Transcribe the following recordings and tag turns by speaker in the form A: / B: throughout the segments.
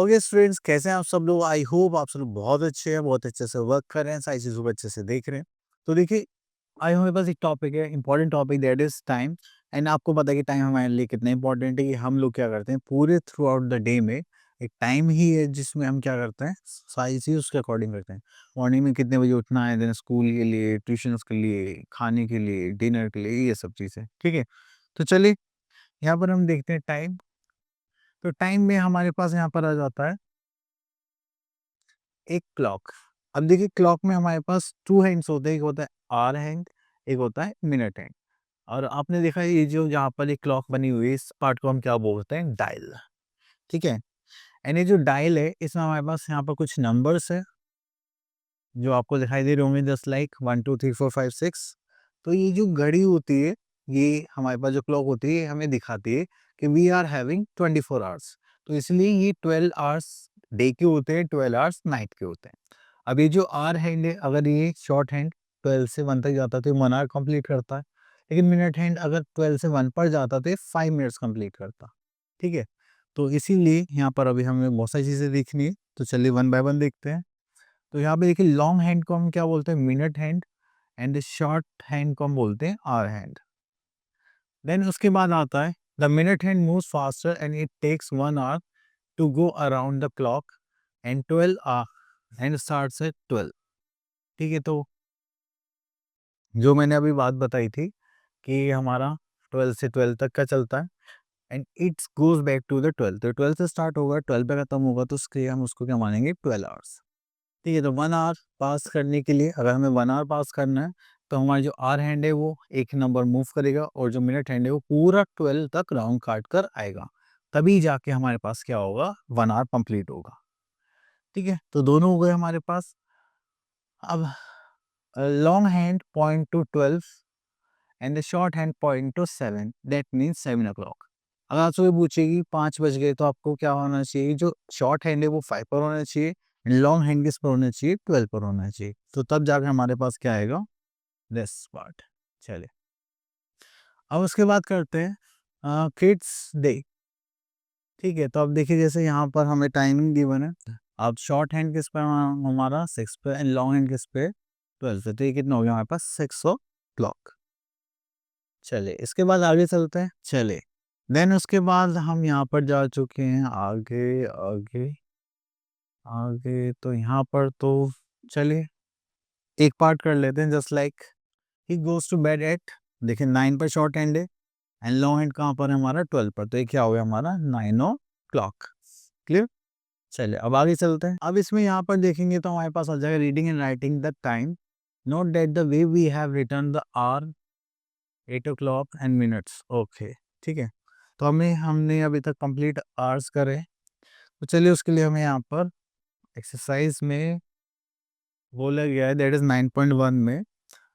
A: Okay students, कैसे हैं आप सब लोग? आई होप आप सब लोग बहुत अच्छे हैं, बहुत अच्छे से वर्क कर रहे हैं, सारी चीज़ों को अच्छे से देख रहे हैं। तो देखिए, आज हमारे पास एक टॉपिक है, important topic, that is time. And आपको पता है कि टाइम हमारे लिए कितना इंपॉर्टेंट है कि हम लोग क्या करते हैं पूरे थ्रू आउट द डे में एक टाइम ही है जिसमें हम क्या करते हैं, सारी चीज़ उसके अकॉर्डिंग करते हैं। मॉर्निंग में कितने बजे उठना है, देन स्कूल के लिए, ट्यूशन्स के लिए, खाने के लिए, डिनर के लिए, ये सब चीज़ें, ठीक है? तो चलिए, यहाँ पर हम देखते हैं टाइम। तो टाइम में हमारे पास यहाँ पर आ जाता है एक क्लॉक। अब देखिए, क्लॉक में हमारे पास 2 हैंड्स होते हैं, एक होता है आवर हैंड, एक होता है मिनट हैंड। और आपने देखा है ये जो जहाँ पर ये क्लॉक बनी हुई है, इस पार्ट को हम क्या बोलते हैं? डायल, ठीक है? एंड ये जो डायल है, इसमें हमारे पास यहाँ पर कुछ नंबर्स है, जो आपको दिखाई दे रहे होंगे, जस्ट लाइक 1 2 3 4 5 6। तो ये जो घड़ी होती है, ये हमारे पास जो क्लॉक होती है, ये हमें दिखाती है कि वी आर हैविंग 24 आवर्स। तो इसलिए ये 12 आवर्स डे के होते हैं, 12 आवर्स नाइट के होते हैं। अब ये जो आवर हैंड है, अगर ये शॉर्ट हैंड 12 से 1 तक जाता है तो ये 1 आवर कंप्लीट करता है। लेकिन मिनट हैंड अगर 12 से 1 पर जाता तो ये 5 मिनट्स कंप्लीट करता। ठीक है? तो इसीलिए यहाँ पर अभी हमें बहुत सारी चीज़ें देखनी है, तो चलिए वन बाय वन देखते हैं। तो यहाँ पे देखिए, लॉन्ग हैंड को हम क्या बोलते हैं? Minute hand. And short hand को हम बोलते हैं आवर हैंड। देन उसके बाद आता है the minute hand moves faster and it takes 1 hour to go around the clock and 12 hour and starts at 12। ठीक है? तो जो मैंने अभी बात बताई थी कि हमारा 12 से 12 तक का चलता है and it's goes back to the 12। तो 12 से स्टार्ट होगा, 12 पे खत्म होगा, तो उसके लिए हम उसको क्या मानेंगे? 12 आवर्स। ठीक है? तो 1 आवर पास करने के लिए, अगर हमें 1 आवर पास करना है, तो हमारा जो आवर हैंड है वो एक नंबर मूव करेगा और जो मिनट हैंड है वो पूरा 12 तक राउंड काट कर आएगा। तभी जाके हमारे पास क्या होगा? 1 आवर कंप्लीट होगा। ठीक है? तो दोनों हो गए हमारे पास। अब long hand point two 12 and the short hand point two 7, that means 7 o'clock। अगर आपसे कोई पूछेगी 5 बज गए, तो आपको क्या होना चाहिए? जो शॉर्ट हैंड है वो 5 पर होना चाहिए, लॉन्ग हैंड किस पर होना चाहिए? 12 पर होना चाहिए। तो तब जाकर हमारे पास क्या आएगा? This part. चलिए, अब उसके बाद करते हैं किड्स डे। ठीक है? तो अब देखिए, जैसे यहाँ पर हमें टाइमिंग गिवन है। अब शॉर्ट हैंड किस पे हमारा 6 पे एंड लॉन्ग हैंड किस पे? 12 पे। तो ये कितना हो गया हमारे पास? 6 o'clock। चलिए, इसके बाद आगे चलते हैं। चलिए, देन उसके बाद हम यहाँ पर जा चुके हैं आगे, आगे, आगे। तो यहाँ पर तो चलिए एक पार्ट कर लेते हैं, just like he goes to bed at, देखिए 9 पर शॉर्ट हैंड है एंड लॉन्ग हैंड कहाँ पर है हमारा? 12 पर। तो ये क्या हो गया हमारा? 9 o'clock। क्लियर? चलिए, अब आगे चलते हैं। अब इसमें यहाँ पर देखेंगे तो हमारे पास आ जाएगा reading and writing the time. Note that the way we have return the hour 8 o'clock and minutes. Okay, ठीक है? तो हमने हमने अभी तक कंप्लीट आवर्स करे। तो चलिए, उसके लिए हमें यहाँ पर एक्सरसाइज में बोला गया है, दैट इज 9.1 में,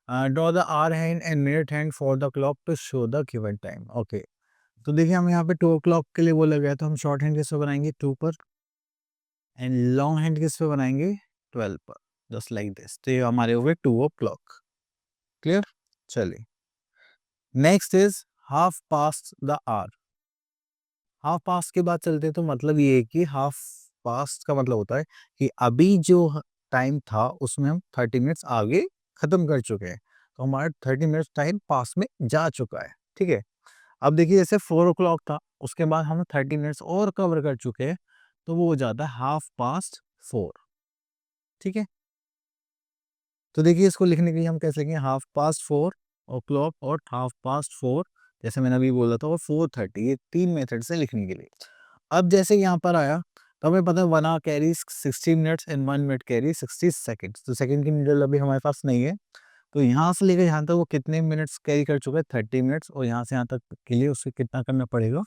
A: draw the hour hand and minute hand for the clock to show the given time. Okay, तो देखिए, हमें यहाँ पे 2 o'clock के लिए बोला गया है, तो हम शॉर्ट हैंड किस पे बनाएंगे? 2 पर। एंड लॉन्ग हैंड किस पे बनाएंगे? 12 पर। Just like this. तो ये हमारे हो गए 2 o'clock। क्लियर? चलिए, next is half past the hour. Half past के बाद चलते हैं, तो मतलब ये है कि हाफ पास्ट का मतलब होता है कि अभी जो टाइम था उसमें हम 30 मिनट्स आगे खत्म कर चुके हैं, तो हमारा 30 मिनट्स टाइम पास में जा चुका है। ठीक है? अब देखिए, जैसे 4 o'clock था, उसके बाद हम 30 मिनट्स और कवर कर चुके हैं, तो वो हो जाता है हाफ पास्ट 4। ठीक है? तो देखिए, इसको लिखने के लिए हम कैसे लिखेंगे? हाफ पास्ट 4 o'clock और हाफ पास्ट 4, जैसे मैंने अभी बोला था, और 4:30, ये 3 मेथड से लिखने के लिए। अब जैसे यहाँ पर आया, तो हमें पता है 1 hour carries 60 minutes and 1 minute carry 60 seconds. तो सेकंड की नीडल अभी हमारे पास नहीं है, तो यहाँ से लेकर यहाँ तक वो कितने मिनट्स कैरी कर चुका है? 30 मिनट्स। और यहाँ से यहाँ तक के लिए उसे कितना करना पड़ेगा?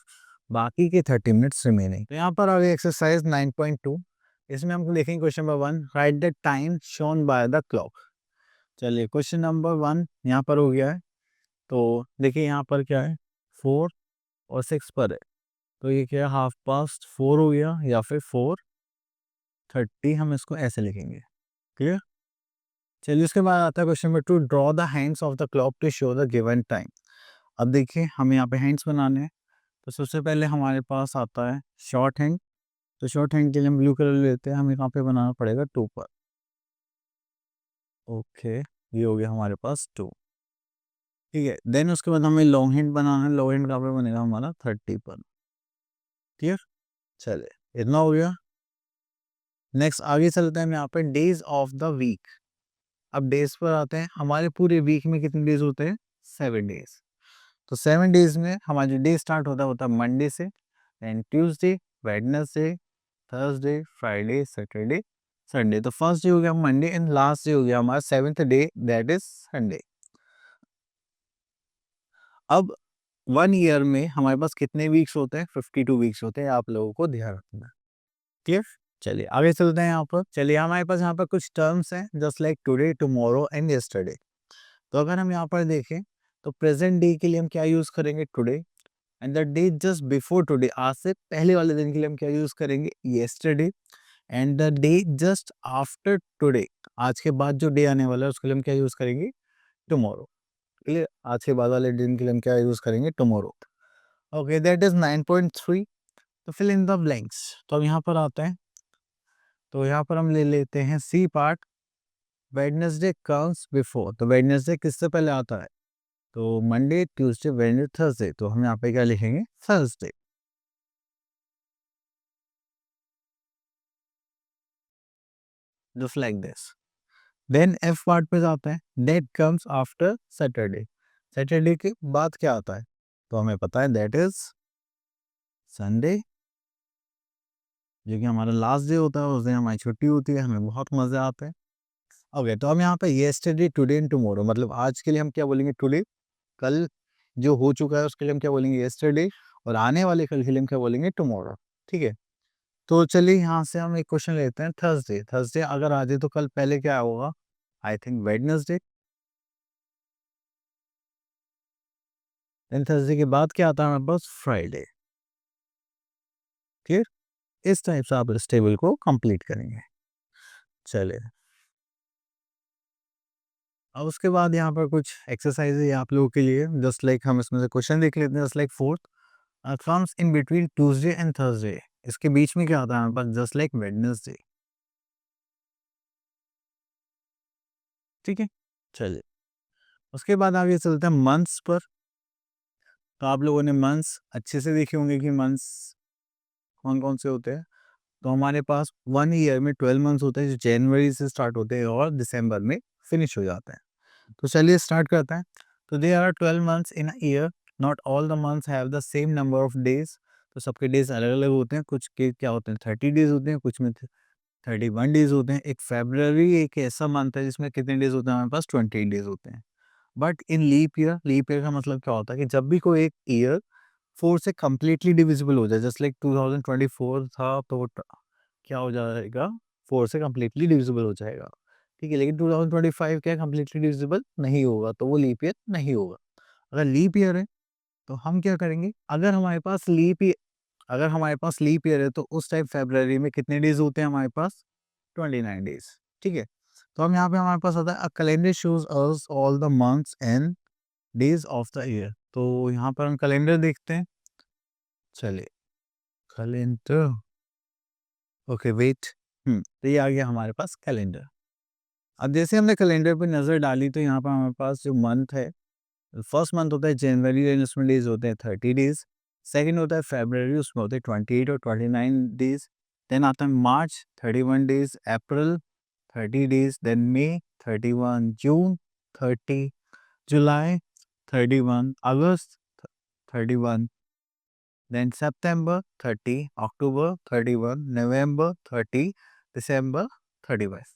A: बाकी के 30 मिनट्स रिमेनिंग। तो यहाँ पर आ गई एक्सरसाइज 9.2। इसमें हम देखेंगे question number 1, right the time shown by the clock. चलिए, क्वेश्चन नंबर 1 यहाँ पर हो गया है। तो देखिए, यहाँ पर क्या है? 4 और 6 पर है, तो ये क्या है? हाफ पास्ट 4 हो गया, या फिर 4:30, हम इसको ऐसे लिखेंगे। क्लियर? चलिए, उसके बाद आता है question number 2, draw the hands of the clock to show the given time. अब देखिए, हमें यहाँ पे हैंड्स बनाने हैं, तो सबसे पहले हमारे पास आता है शॉर्ट हैंड। तो शॉर्ट हैंड के लिए हम ब्लू कलर लेते हैं, हमें कहाँ पे बनाना पड़ेगा 2 पर। ओके, ये हो गया हमारे पास 2। ठीक है, देन उसके बाद हमें लॉन्ग हैंड बनाना है, लॉन्ग हैंड कहाँ पे बनेगा हमारा 30 पर। ठीक, चलिए इतना हो गया। नेक्स्ट आगे चलते हैं हम यहाँ पे डेज ऑफ द वीक। अब डेज पर आते हैं, हमारे पूरे वीक में कितने डेज होते हैं? 7 डेज। तो 7 डेज में हमारा जो डे स्टार्ट होता है मंडे से, and Tuesday, Wednesday, Thursday, Friday, Saturday, Sunday. तो फर्स्ट डे हो गया मंडे एंड लास्ट डे हो गया हमारा 7th day, that is Sunday. अब 1 ईयर में हमारे पास कितने वीक्स होते हैं? 52 वीक्स होते हैं, आप लोगों को ध्यान रखना है। क्लियर? चलिए आगे चलते हैं यहाँ पर। चलिए हमारे पास यहाँ पर कुछ टर्म्स हैं, just like today, tomorrow and yesterday. तो अगर हम यहाँ पर देखें तो प्रेजेंट डे के लिए हम क्या यूज करेंगे? Today. And the day just before today, आज से पहले वाले दिन के लिए हम क्या यूज करेंगे? Yesterday. And the day just after today, आज के बाद जो डे आने वाला है उसके लिए हम क्या यूज करेंगे? टुमारो। क्लियर? आज के बाद वाले दिन के लिए हम क्या यूज करेंगे? टुमारो। Okay, that is 9.3। तो फिल इन द ब्लैंक्स। तो अब यहाँ पर आते हैं, तो यहाँ पर हम ले लेते हैं C part. Wednesday comes before, तो वेडनेसडे किससे पहले आता है? तो मंडे, ट्यूसडे, वेडनेसडे, थर्सडे। तो हम यहाँ पे क्या लिखेंगे? Thursday. Just like this. Then F part पे जाते हैं, that comes after Saturday. Saturday के बाद क्या आता है? तो हमें पता है दैट इज संडे, जो कि हमारा लास्ट डे होता है, उस दिन हमारी छुट्टी होती है, हमें बहुत मजे आते हैं। ओके, तो हम यहाँ पे येस्टरडे, टुडे एंड टुमारो, मतलब आज के लिए हम क्या बोलेंगे? टुडे। कल जो हो चुका है उसके लिए हम क्या बोलेंगे? येस्टरडे। और आने वाले कल के लिए हम क्या बोलेंगे? टुमारो। ठीक है, तो चलिए यहाँ से हम एक क्वेश्चन लेते हैं। थर्सडे, थर्सडे अगर आ जाए तो कल पहले क्या होगा? I think Wednesday. Then Thursday के बाद क्या आता है हमारे पास? फ्राइडे। ठीक, इस टाइप से आप इस टेबल को कंप्लीट करेंगे। चलिए, अब उसके बाद यहाँ पर कुछ एक्सरसाइज है आप लोगों के लिए, जस्ट लाइक हम इसमें से क्वेश्चन देख लेते हैं। Just like fourth, comes in between Tuesday and Thursday. इसके बीच में क्या आता है हमारे पास? Just like Wednesday. ठीक है, चलिए उसके बाद आगे चलते हैं मंथ्स पर। तो आप लोगों ने मंथ्स अच्छे से देखे होंगे कि मंथ्स कौन कौन से होते हैं। तो हमारे पास 1 ईयर में 12 मंथ्स होते हैं, जो जनवरी से स्टार्ट होते हैं और दिसंबर में फिनिश हो जाते हैं। तो चलिए स्टार्ट करते हैं। तो there are 12 months in a year, not all the months have the same number of days. तो सबके डेज अलग अलग होते हैं, कुछ के क्या होते हैं 30 डेज होते हैं, कुछ में 31 डेज होते हैं। एक फरवरी एक ऐसा मंथ है जिसमें कितने डेज होते हैं हमारे पास? 28 डेज होते हैं। बट इन लीप ईयर का मतलब क्या होता है कि जब भी कोई एक ईयर 4 से कंप्लीटली डिविजिबल हो जाए, जस्ट लाइक 2024 था तो क्या हो जाएगा? 4 से कंप्लीटली डिविजिबल हो जाएगा। ठीक है, लेकिन 2025 क्या कंप्लीटली डिविजिबल नहीं होगा, तो वो लीप ईयर नहीं होगा। अगर लीप ईयर है तो हम क्या करेंगे? अगर हमारे पास लीप ईयर है तो उस टाइम फरवरी में कितने डेज होते हैं हमारे पास? 29 डेज। ठीक है, तो हम यहाँ पे हमारे पास आता है a calendar shows us all the months and days of the year. तो यहाँ पर हम कैलेंडर देखते हैं। चलिए कैलेंडर, ओके वेट, तो ये आ गया हमारे पास कैलेंडर। अब जैसे हमने कैलेंडर पे नज़र डाली तो यहाँ पर हमारे पास जो मंथ है, फर्स्ट मंथ होता है जनवरी एंड उसमें डेज होते हैं 30 डेज। सेकंड होता है फरवरी, उसमें होते हैं 28 और 29 डेज। देन आता है मार्च, 31 डेज। अप्रैल 30 डेज। देन मई 31, जून 30, जुलाई 31, अगस्त 31, देन सितंबर 30, अक्टूबर 31, नवंबर 30, दिसंबर 31।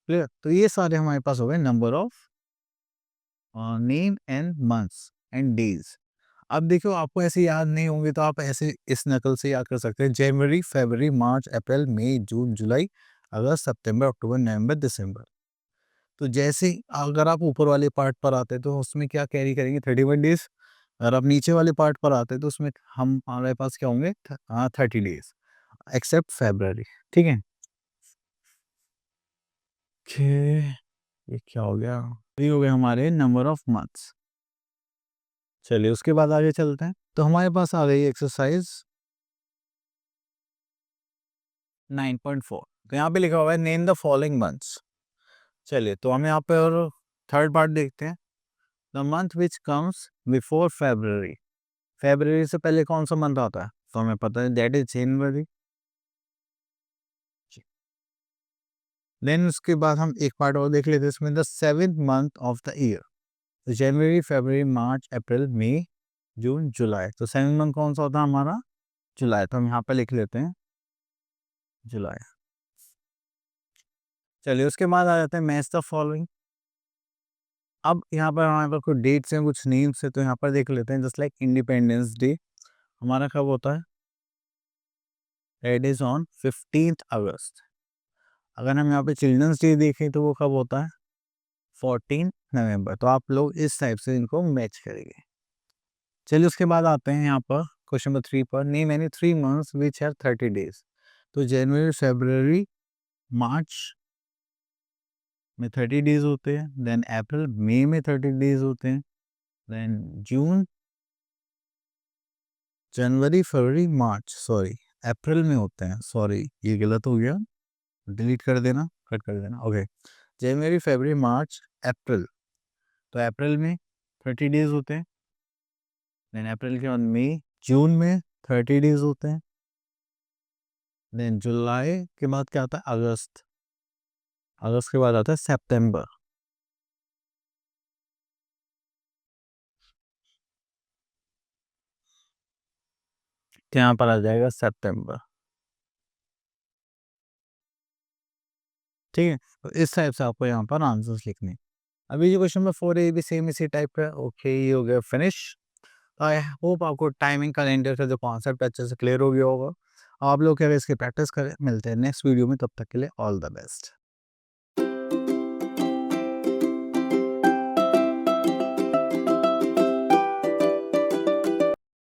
A: क्लियर? तो ये सारे हमारे पास हो गए number of name and months and days. अब देखो आपको ऐसे याद नहीं होंगे तो आप ऐसे इस नकल से याद कर सकते हैं: जनवरी, फरवरी, मार्च, अप्रैल, मई, जून, जुलाई, अगस्त, सितंबर, अक्टूबर, नवंबर, दिसंबर। तो जैसे ही अगर आप ऊपर वाले पार्ट पर आते हैं तो उसमें क्या कैरी करेंगे? 31 डेज। अगर आप नीचे वाले पार्ट पर आते हैं तो उसमें हम हमारे पास क्या होंगे? 30 डेज, एक्सेप्ट फरवरी। ठीक है, ये क्या हो गया? ये हो गए हमारे नंबर ऑफ मंथ्स। चलिए उसके बाद आगे चलते हैं। तो हमारे पास आ गई एक्सरसाइज 9.4। तो यहाँ पे लिखा हुआ है नेम द फॉलोइंग मंथ्स। चलिए तो हम यहाँ पे और थर्ड पार्ट देखते हैं। The month which comes before February. February से पहले कौन सा मंथ आता है? तो हमें पता है दैट इज जनवरी। देन उसके बाद हम एक पार्ट और देख लेते हैं इसमें, the seventh month of the year. तो जनवरी, फरवरी, मार्च, अप्रैल, मई, जून, जुलाई। तो सेवेंथ मंथ कौन सा होता है हमारा? जुलाई। तो हम यहाँ पे लिख लेते हैं जुलाई। चलिए उसके बाद आ जाते हैं मैच द फॉलोइंग। अब यहाँ पर हमारे पास कुछ डेट्स हैं, कुछ नेम्स है, तो यहाँ पर देख लेते हैं। जस्ट लाइक इंडिपेंडेंस डे हमारा कब होता है? इट इज ऑन 15th अगस्त। अगर हम यहाँ पे चिल्ड्रंस डे देखें तो वो कब होता है? 14 नवंबर। तो आप लोग इस टाइप से इनको मैच करेंगे। चलिए उसके बाद आते हैं यहाँ पर क्वेश्चन नंबर 3 पर। Name any 3 months which have 30 days. तो जनवरी, फरवरी, मार्च में 30 डेज होते हैं। देन अप्रैल, मई में 30 डेज होते हैं। देन जून, जनवरी, फरवरी, मार्च, सॉरी अप्रैल में होते हैं। सॉरी ये गलत हो गया, डिलीट कर देना, कट कर देना। ओके, जनवरी, फरवरी, मार्च, अप्रैल। तो अप्रैल में 30 डेज होते हैं। देन अप्रैल के बाद मई, जून में 30 डेज होते हैं। देन जुलाई के बाद क्या आता है? अगस्त। अगस्त के बाद आता है सितंबर। तो यहाँ पर आ जाएगा सितंबर। ठीक है, तो इस टाइप से आपको यहाँ पर आंसर्स लिखने। अभी जो क्वेश्चन नंबर 4 है ये भी सेम इसी टाइप का है। ओके, ये हो गया फिनिश। आई होप आपको टाइमिंग कैलेंडर का जो कॉन्सेप्ट अच्छे से क्लियर हो गया होगा। आप लोग क्या इसकी प्रैक्टिस करें। मिलते हैं नेक्स्ट वीडियो में, तब तक के लिए ऑल द बेस्ट।